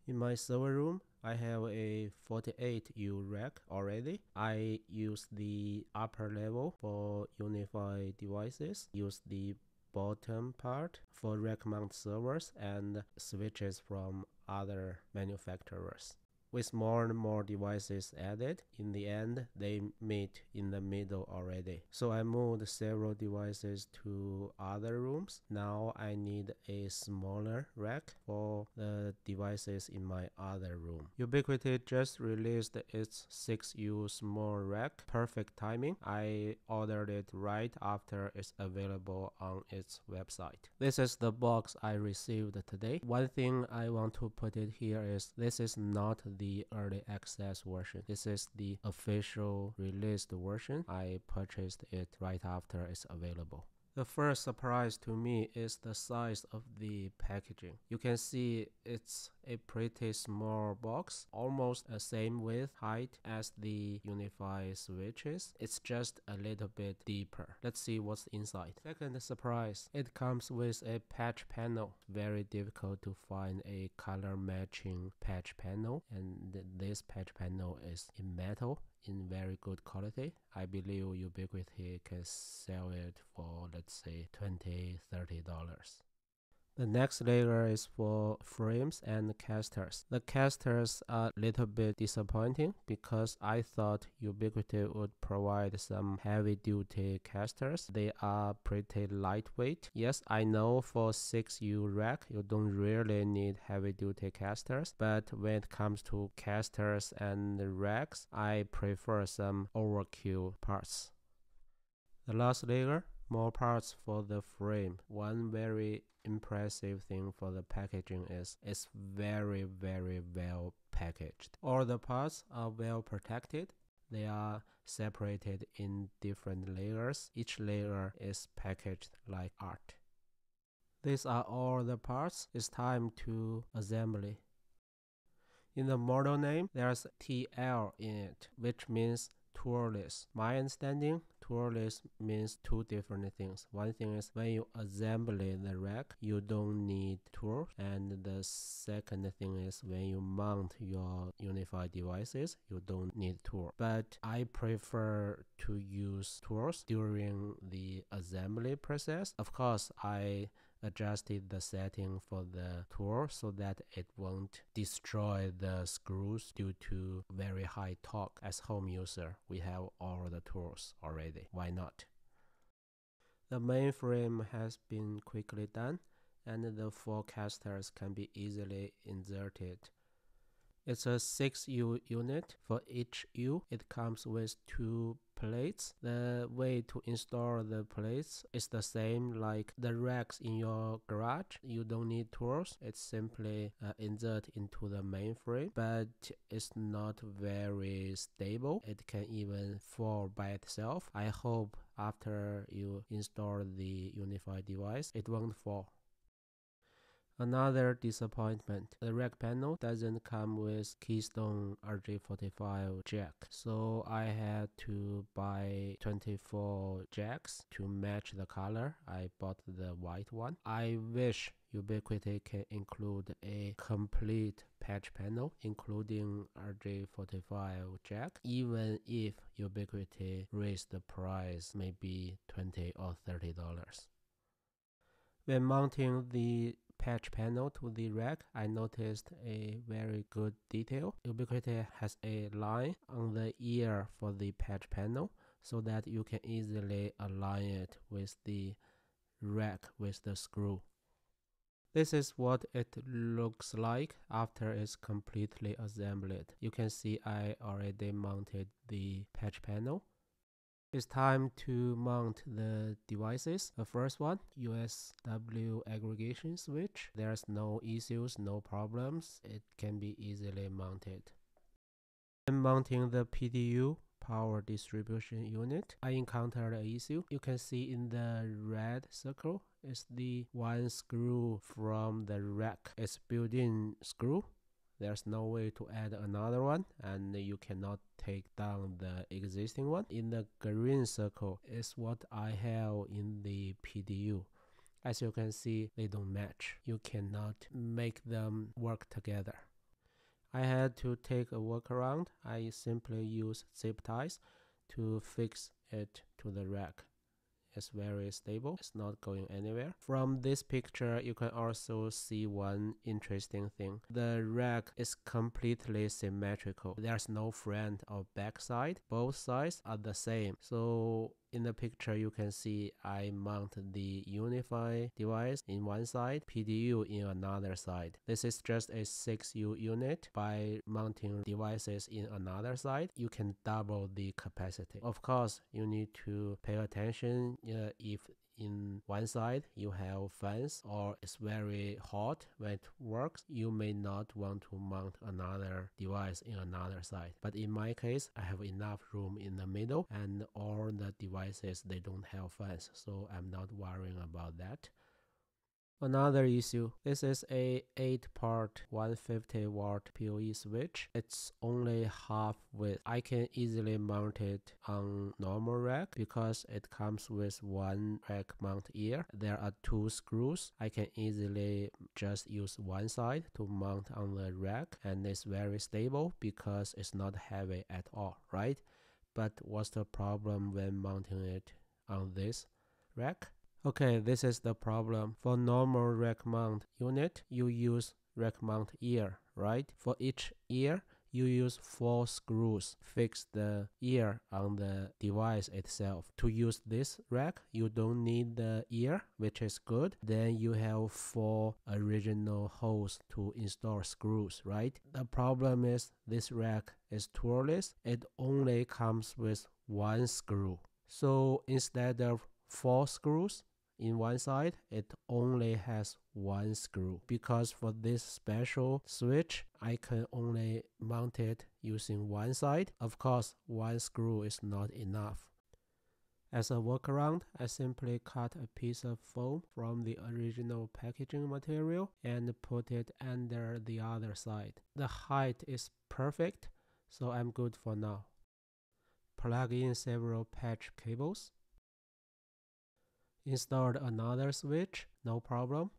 In my server room, I have a 48U rack already. I use the upper level for unified devices, use the bottom part for rack mount servers and switches from other manufacturers. With more and more devices added, in the end, they meet in the middle already. So I moved several devices to other rooms. Now I need a smaller rack for the devices in my other room. Ubiquiti just released its 6U small rack. Perfect timing. I ordered it right after it's available on its website. This is the box I received today. One thing I want to put it here is this is not the early access version. This is the official released version. I purchased it right after it's available. The first surprise to me is the size of the packaging. You can see it's a pretty small box, almost the same width, height as the unified switches. It's just a little bit deeper. Let's see what's inside. Second surprise, it comes with a patch panel. Very difficult to find a color matching patch panel, and this patch panel is in metal in very good quality. I believe Ubiquiti can sell it for, let's say, $20–30. The next layer is for frames and casters. The casters are a little bit disappointing because I thought Ubiquiti would provide some heavy-duty casters. They are pretty lightweight. Yes, I know for 6U rack you don't really need heavy-duty casters, but when it comes to casters and racks, I prefer some overkill parts. The last layer, more parts for the frame. One very impressive thing for the packaging is it's very well packaged. All the parts are well protected. They are separated in different layers. Each layer is packaged like art. These are all the parts. It's time to assembly. In the model name, there's TL in it, which means Toolless. My understanding, Toolless means two different things. One thing is when you assemble the rack, you don't need tools. And the second thing is when you mount your unified devices, you don't need tools. But I prefer to use tools during the assembly process. Of course, I adjusted the setting for the tool so that it won't destroy the screws due to very high torque. As home user, we have all the tools already. Why not? The main frame has been quickly done, and the 4 casters can be easily inserted. It's a 6U unit. For each U, it comes with 2 plates. The way to install the plates is the same like the racks in your garage. You don't need tools. It's simply insert into the main frame, but it's not very stable. It can even fall by itself. I hope after you install the unified device, it won't fall. Another disappointment, the rack panel doesn't come with Keystone RJ45 jack, so I had to buy 24 jacks to match the color. I bought the white one. I wish Ubiquiti can include a complete patch panel, including RJ45 jack, even if Ubiquiti raised the price maybe $20 or $30. When mounting the patch panel to the rack, I noticed a very good detail. Ubiquiti has a line on the ear for the patch panel so that you can easily align it with the rack with the screw. This is what it looks like after it's completely assembled. You can see I already mounted the patch panel. It's time to mount the devices. The first one, USB aggregation switch. There's no issues, no problems. It can be easily mounted. When mounting the PDU, power distribution unit, I encountered an issue. You can see in the red circle is the one screw from the rack. It's built-in screw. There's no way to add another one, and you cannot take down the existing one. In the green circle is what I have in the PDU. As you can see, they don't match. You cannot make them work together. I had to take a workaround. I simply use zip ties to fix it to the rack. It's very stable. It's not going anywhere. From this picture, you can also see one interesting thing. The rack is completely symmetrical. There's no front or back side. Both sides are the same. So in the picture, you can see I mount the Unify device in one side, PDU in another side. This is just a 6U unit. By mounting devices in another side, you can double the capacity. Of course, you need to pay attention if in one side you have fans or it's very hot when it works, you may not want to mount another device in another side. But in my case, I have enough room in the middle and all the devices, they don't have fans, so I'm not worrying about that. Another issue, this is a 8-part 150 watt PoE switch. It's only half width. I can easily mount it on normal rack because it comes with one rack mount ear. There are 2 screws. I can easily just use one side to mount on the rack, and it's very stable because it's not heavy at all, right? But what's the problem when mounting it on this rack? Okay, this is the problem. For normal rack mount unit, you use rack mount ear, right? For each ear, you use 4 screws. Fix the ear on the device itself. To use this rack, you don't need the ear, which is good. Then you have 4 original holes to install screws, right? The problem is this rack is toolless. It only comes with 1 screw. So instead of 4 screws in one side, it only has 1 screw. Because for this special switch, I can only mount it using one side. Of course, 1 screw is not enough. As a workaround, I simply cut a piece of foam from the original packaging material and put it under the other side. The height is perfect, so I'm good for now. Plug in several patch cables. Installed another switch, no problem.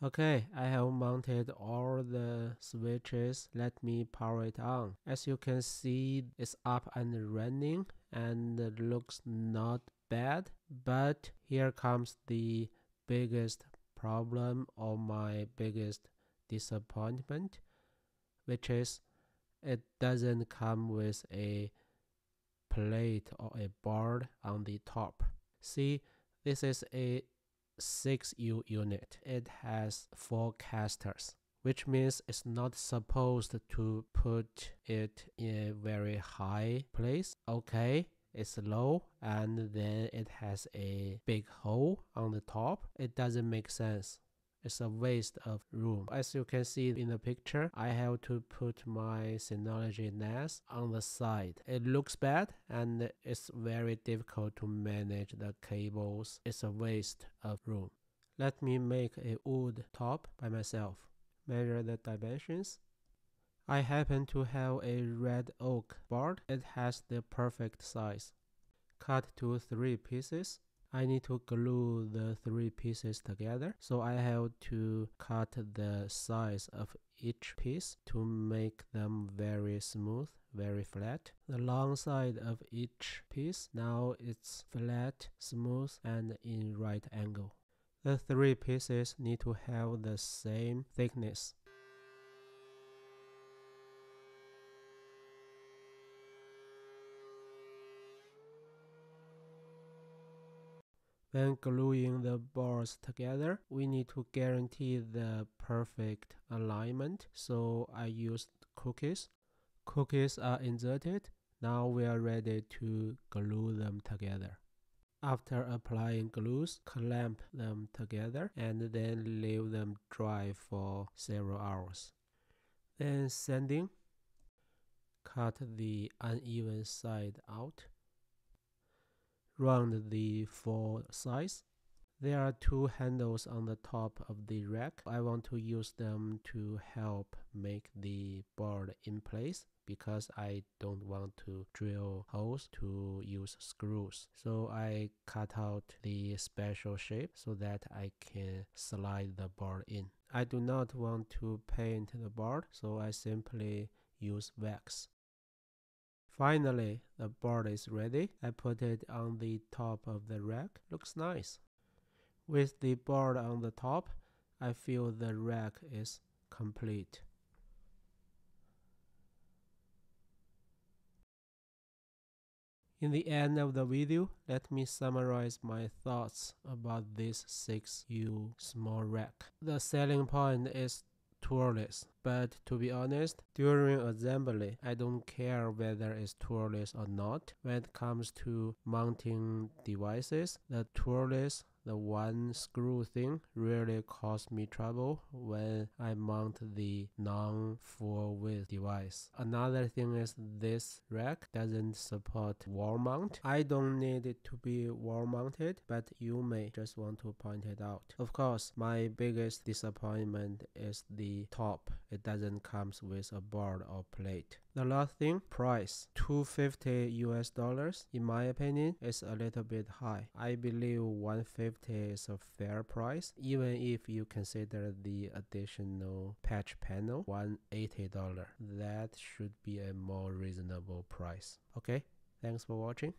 Okay, I have mounted all the switches. Let me power it on. As you can see, it's up and running and it looks not bad. But here comes the biggest problem or my biggest disappointment, which is it doesn't come with a plate or a board on the top. See, this is a 6U unit. It has 4 casters, which means it's not supposed to put it in a very high place. Okay, it's low and then it has a big hole on the top. It doesn't make sense. It's a waste of room. As you can see in the picture, I have to put my Synology NAS on the side. It looks bad and it's very difficult to manage the cables. It's a waste of room. Let me make a wood top by myself. Measure the dimensions. I happen to have a red oak board. It has the perfect size. Cut to 3 pieces. I need to glue the 3 pieces together, so I have to cut the size of each piece to make them very smooth, very flat. The long side of each piece, now it's flat, smooth, and in right angle. The 3 pieces need to have the same thickness. When gluing the boards together, we need to guarantee the perfect alignment, so I used cookies. Cookies are inserted. Now we are ready to glue them together. After applying glues, clamp them together and then leave them dry for several hours. Then sanding. Cut the uneven side out. Round the 4 sides. There are two handles on the top of the rack. I want to use them to help make the board in place because I don't want to drill holes to use screws. So I cut out the special shape so that I can slide the board in. I do not want to paint the board, so I simply use wax. Finally, the board is ready. I put it on the top of the rack. Looks nice. With the board on the top, I feel the rack is complete. In the end of the video, let me summarize my thoughts about this 6U small rack. The selling point is toolless, but to be honest, during assembly, I don't care whether it's toolless or not. When it comes to mounting devices, the toolless, the one screw thing, really caused me trouble when I mount the non-full width device. Another thing is this rack doesn't support wall mount. I don't need it to be wall mounted, but you may just want to point it out. Of course, my biggest disappointment is the top. It doesn't come with a board or plate. The last thing, price. $250 US, in my opinion, is a little bit high. I believe $150 is a fair price, even if you consider the additional patch panel, $180. That should be a more reasonable price. Okay, thanks for watching.